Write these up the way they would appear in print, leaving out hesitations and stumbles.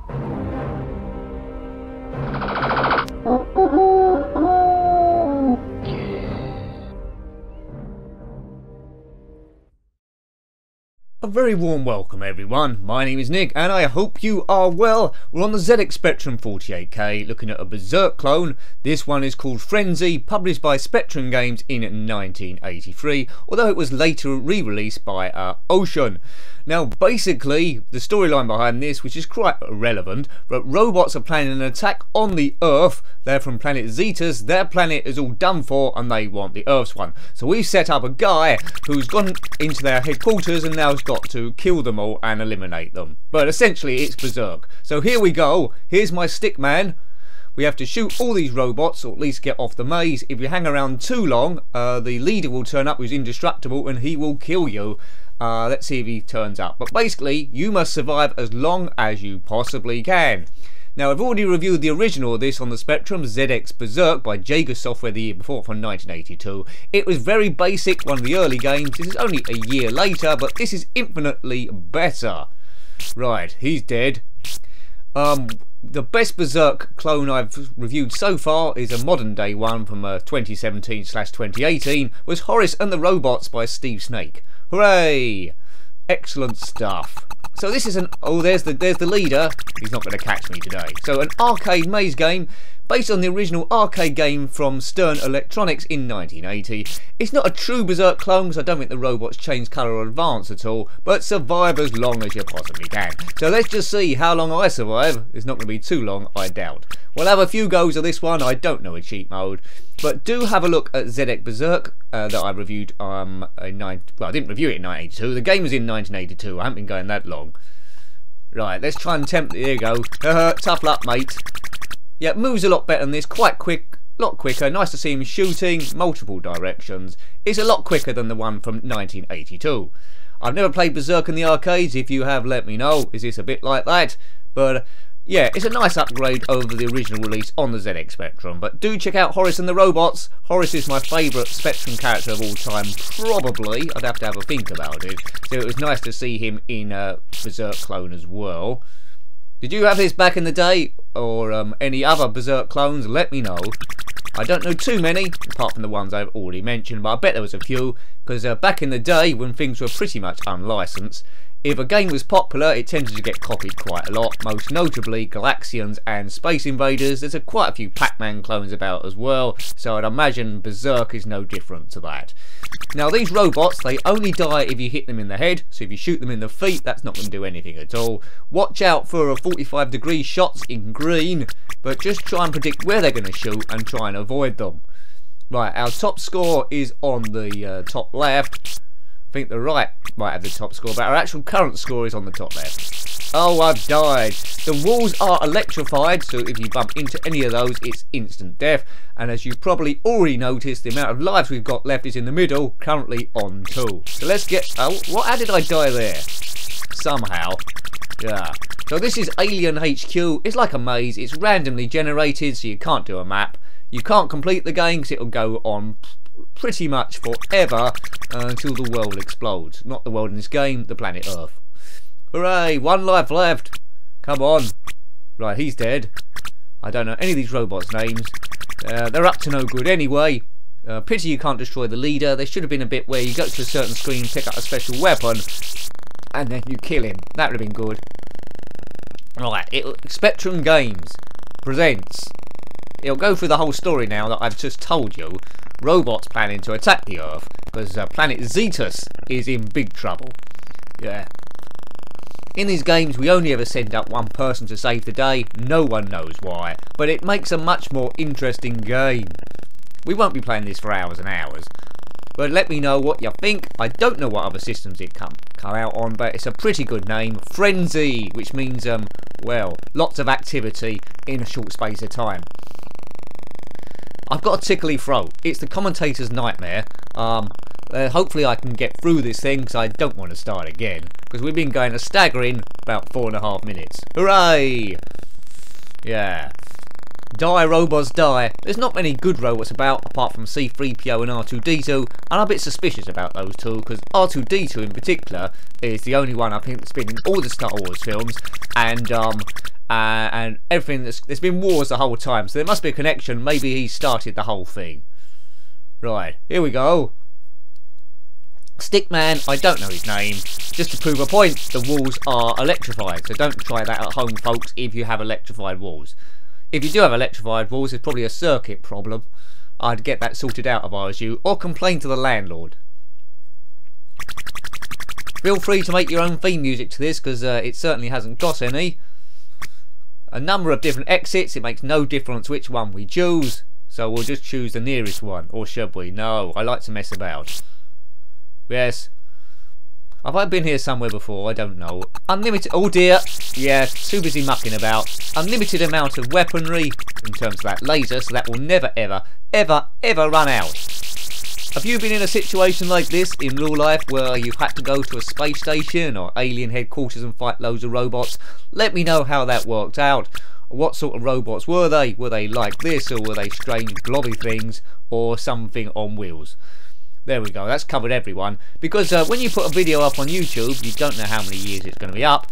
A very warm welcome everyone, my name is Nick and I hope you are well. We're on the ZX Spectrum 48K looking at a Berzerk clone. This one is called Frenzy, published by Spectrum Games in 1983, although it was later re-released by Ocean. Now basically the storyline behind this, which is quite irrelevant, but robots are planning an attack on the Earth. They're from planet Zetas, their planet is all done for and they want the Earth's one. So we've set up a guy who's gone into their headquarters and now has got to kill them all and eliminate them. But essentially it's Berzerk. So here we go, here's my stick man. We have to shoot all these robots, or at least get off the maze. If you hang around too long, the leader will turn up who's indestructible and he will kill you. Let's see if he turns up. But basically, you must survive as long as you possibly can. Now, I've already reviewed the original of this on the Spectrum, ZX Berzerk by Jaeger Software the year before from 1982. It was very basic, one of the early games. This is only a year later, but this is infinitely better. Right, he's dead. The best Berzerk clone I've reviewed so far is a modern day one from 2017/2018, was Horace and the Robots by Steve Snake. Hooray! Excellent stuff. So this is an, oh there's the leader, he's not going to catch me today. So an arcade maze game based on the original arcade game from Stern Electronics in 1980. It's not a true Berzerk clone because I don't think the robots change colour or advance at all, but survive as long as you possibly can. So let's just see how long I survive. It's not going to be too long, I doubt. We'll have a few goes of this one, I don't know a cheat mode. But do have a look at ZX Berzerk that I reviewed well, I didn't review it in 1982, the game was in 1982, I haven't been going that long. Right, let's try and tempt, there you go. Tough luck mate. Yeah, it moves a lot better than this, quite quick, a lot quicker, nice to see him shooting, multiple directions. It's a lot quicker than the one from 1982. I've never played Berzerk in the arcades, if you have let me know, is this a bit like that? But yeah, it's a nice upgrade over the original release on the ZX Spectrum. But do check out Horace and the Robots. Horace is my favourite Spectrum character of all time, probably. I'd have to have a think about it. So it was nice to see him in Berzerk clone as well. Did you have this back in the day, or any other Berzerk clones? Let me know. I don't know too many, apart from the ones I've already mentioned, but I bet there was a few, because back in the day, when things were pretty much unlicensed, if a game was popular, it tended to get copied quite a lot, most notably Galaxians and Space Invaders. There's quite a few Pac-Man clones about as well, so I'd imagine Berzerk is no different to that. Now these robots, they only die if you hit them in the head, so if you shoot them in the feet, that's not going to do anything at all. Watch out for 45-degree shots in green, but just try and predict where they're going to shoot and try and avoid them. Right, our top score is on the top left. I think the right might have the top score, but our actual current score is on the top left. Oh, I've died. The walls are electrified, so if you bump into any of those, it's instant death. And as you've probably already noticed, the amount of lives we've got left is in the middle, currently on 2. So let's get... oh, what? How did I die there? Somehow. Yeah. So this is Alien HQ. It's like a maze. It's randomly generated, so you can't do a map. You can't complete the game because it'll go on pretty much forever until the world explodes. Not the world in this game, the planet Earth. Hooray, 1 life left. Come on. Right, he's dead. I don't know any of these robots' names. They're up to no good anyway. Pity you can't destroy the leader. There should have been a bit where you go to a certain screen, pick up a special weapon, and then you kill him. That would have been good. Right, Spectrum Games presents. It'll go through the whole story now that I've just told you. Robots planning to attack the Earth because planet Zetas is in big trouble. Yeah. In these games we only ever send up one person to save the day, no one knows why, but it makes a much more interesting game. We won't be playing this for hours and hours, but let me know what you think. I don't know what other systems it come out on, but it's a pretty good name. Frenzy, which means, well, lots of activity in a short space of time. I've got a tickly throat. It's the commentator's nightmare. Hopefully I can get through this thing because I don't want to start again. Because we've been going a staggering about 4.5 minutes. Hooray! Yeah. Die robots die. There's not many good robots about apart from C-3PO and R2-D2, and I'm a bit suspicious about those two because R2-D2 in particular is the only one I think that's been in all the Star Wars films, and and everything. There's been wars the whole time, so there must be a connection. Maybe he started the whole thing. Right, here we go. Stickman, I don't know his name. Just to prove a point, the walls are electrified, so don't try that at home, folks, if you have electrified walls. If you do have electrified walls, it's probably a circuit problem. I'd get that sorted out if I was you, or complain to the landlord. Feel free to make your own theme music to this, because it certainly hasn't got any. A number of different exits, it makes no difference which one we choose, so we'll just choose the nearest one, or should we? No, I like to mess about. Yes. Have I been here somewhere before? I don't know. Unlimited... Oh dear. Yeah, too busy mucking about. Unlimited amount of weaponry in terms of that laser, so that will never, ever, ever, ever run out. Have you been in a situation like this in real life where you've had to go to a space station or alien headquarters and fight loads of robots? Let me know how that worked out. What sort of robots were they? Were they like this, or were they strange blobby things, or something on wheels? There we go, that's covered everyone. Because when you put a video up on YouTube, you don't know how many years it's going to be up.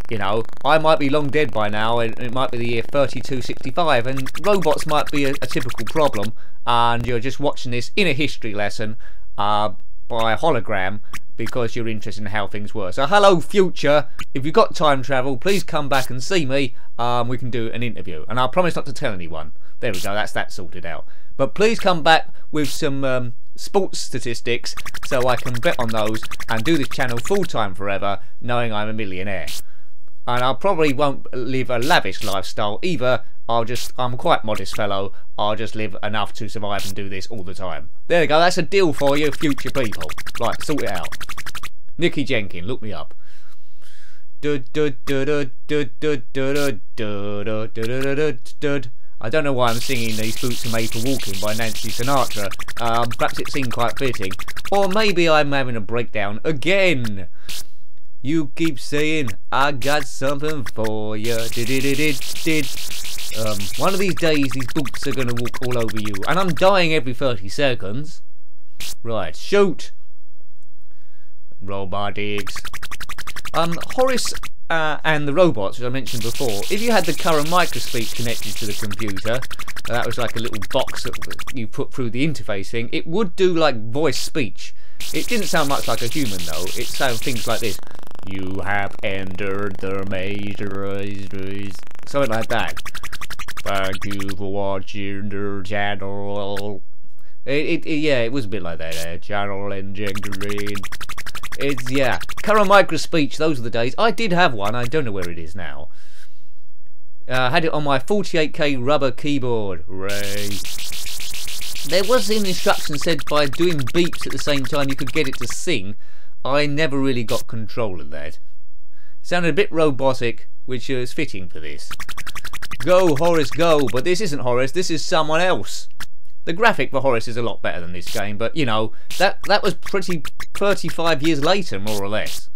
You know, I might be long dead by now, and it might be the year 3265, and robots might be a typical problem, and you're just watching this in a history lesson by a hologram because you're interested in how things were. So hello future, if you've got time travel, please come back and see me. We can do an interview, and I'll promise not to tell anyone. There we go, that's that sorted out. But please come back with some sports statistics so I can bet on those and do this channel full time forever, knowing I'm a millionaire. And I probably won't live a lavish lifestyle either. I'm a quite modest fellow. I'll just live enough to survive and do this all the time. There you go, that's a deal for you future people. Right, sort it out. Nicky Jenkins, look me up. I don't know why I'm singing These Boots Are Made for Walking by Nancy Sinatra. Perhaps it seemed quite fitting. Or maybe I'm having a breakdown again. You keep saying, I got something for you. One of these days, these boots are going to walk all over you. And I'm dying every 30 seconds. Right, shoot. Robotics. Horace and the robots, as I mentioned before, if you had the current microspeech connected to the computer, that was like a little box that you put through the interface thing, it would do like voice speech. It didn't sound much like a human though, it sounded things like this. You have entered the maze, something like that. Thank you for watching the channel. Yeah, it was a bit like that. Channel engineering. It's, yeah, current microspeech, those are the days. I did have one, I don't know where it is now. I had it on my 48K rubber keyboard. Ray. There was an instruction said by doing beeps at the same time you could get it to sing. I never really got control of that. It sounded a bit robotic, which is fitting for this. Go, Horace, go. But this isn't Horace, this is someone else. The graphic for Horace is a lot better than this game, but you know, that was pretty 35 years later, more or less.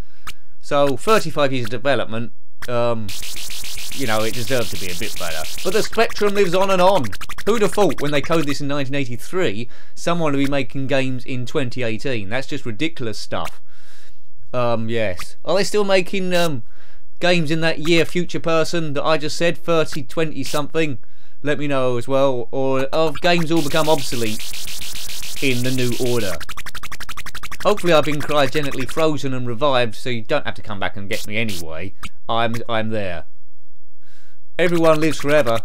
So 35 years of development, you know, it deserved to be a bit better. But the Spectrum lives on and on. Who'd have thought when they coded this in 1983, someone would be making games in 2018? That's just ridiculous stuff. Yes. Are they still making games in that year, future person that I just said, 30, 20 something? Let me know as well. Or have games all become obsolete in the new order? Hopefully I've been cryogenically frozen and revived, so you don't have to come back and get me anyway. I'm there. Everyone lives forever.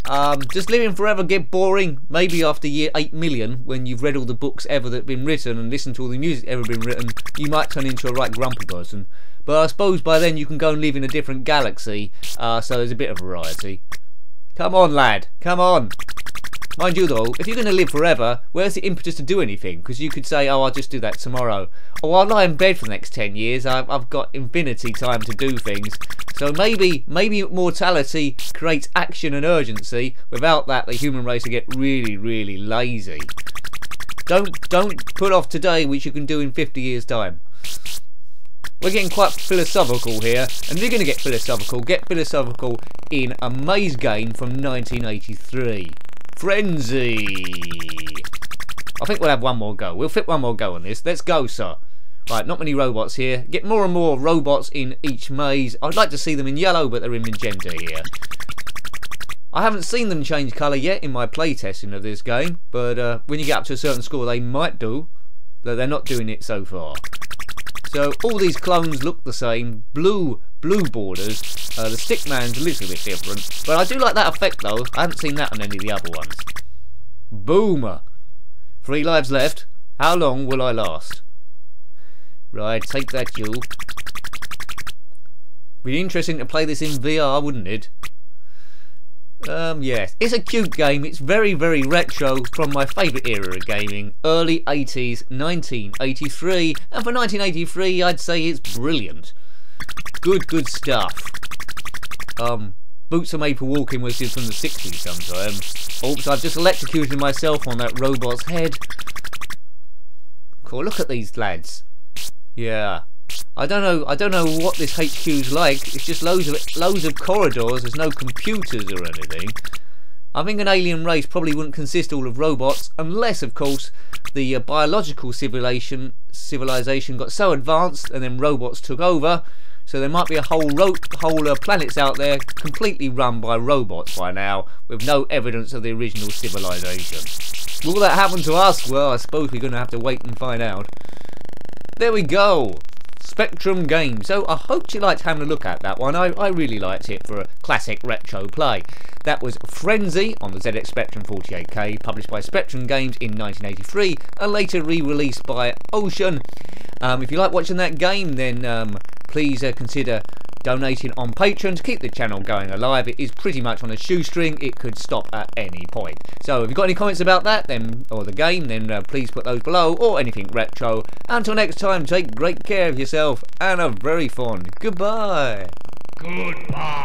Does living forever get boring? Maybe after year 8 million, when you've read all the books ever that have been written and listened to all the music ever been written, you might turn into a right grumpy person. But I suppose by then you can go and live in a different galaxy, so there's a bit of variety. Come on, lad, come on. Mind you though, if you're going to live forever, where's the impetus to do anything? Because you could say, oh, I'll just do that tomorrow. Or I'll lie in bed for the next 10 years, I've got infinity time to do things. So maybe mortality creates action and urgency. Without that, the human race will get really, really lazy. Don't put off today, which you can do in 50 years' time. We're getting quite philosophical here, and if you're going to get philosophical in a maze game from 1983. Frenzy! I think we'll have one more go. We'll fit one more go on this. Let's go, sir. Right, not many robots here. Get more and more robots in each maze. I'd like to see them in yellow, but they're in magenta here. I haven't seen them change colour yet in my playtesting of this game, but when you get up to a certain score they might do, though they're not doing it so far. So all these clones look the same, blue borders. The stickman's a little bit different, but I do like that effect though. I haven't seen that on any of the other ones. Boom! 3 lives left. How long will I last? Right, take that, you. Be interesting to play this in VR, wouldn't it? Yes, it's a cute game. It's very, very retro, from my favourite era of gaming, early 80s, 1983, and for 1983 I'd say it's brilliant. Good stuff. Boots of Maple Walking was just from the 60s sometime. Oops, I've just electrocuted myself on that robot's head. Cool, look at these lads. Yeah. I don't know what this HQ's like. It's just loads of corridors. There's no computers or anything. I think an alien race probably wouldn't consist all of robots, unless, of course, the biological civilization got so advanced and then robots took over. So there might be a whole planets out there completely run by robots by now, with no evidence of the original civilization. Will that happen to us? Well, I suppose we're going to have to wait and find out. There we go. Spectrum game. So I hope you liked having a look at that one. I really liked it for a classic retro play. That was Frenzy on the ZX Spectrum 48K, published by Spectrum Games in 1983 and later re-released by Ocean. If you like watching that game, then please consider donating on Patreon to keep the channel going alive. It is pretty much on a shoestring. It could stop at any point. So if you've got any comments about that, then or the game, then please put those below, or anything retro. Until next time, take great care of yourself and have very fun. Goodbye. Goodbye.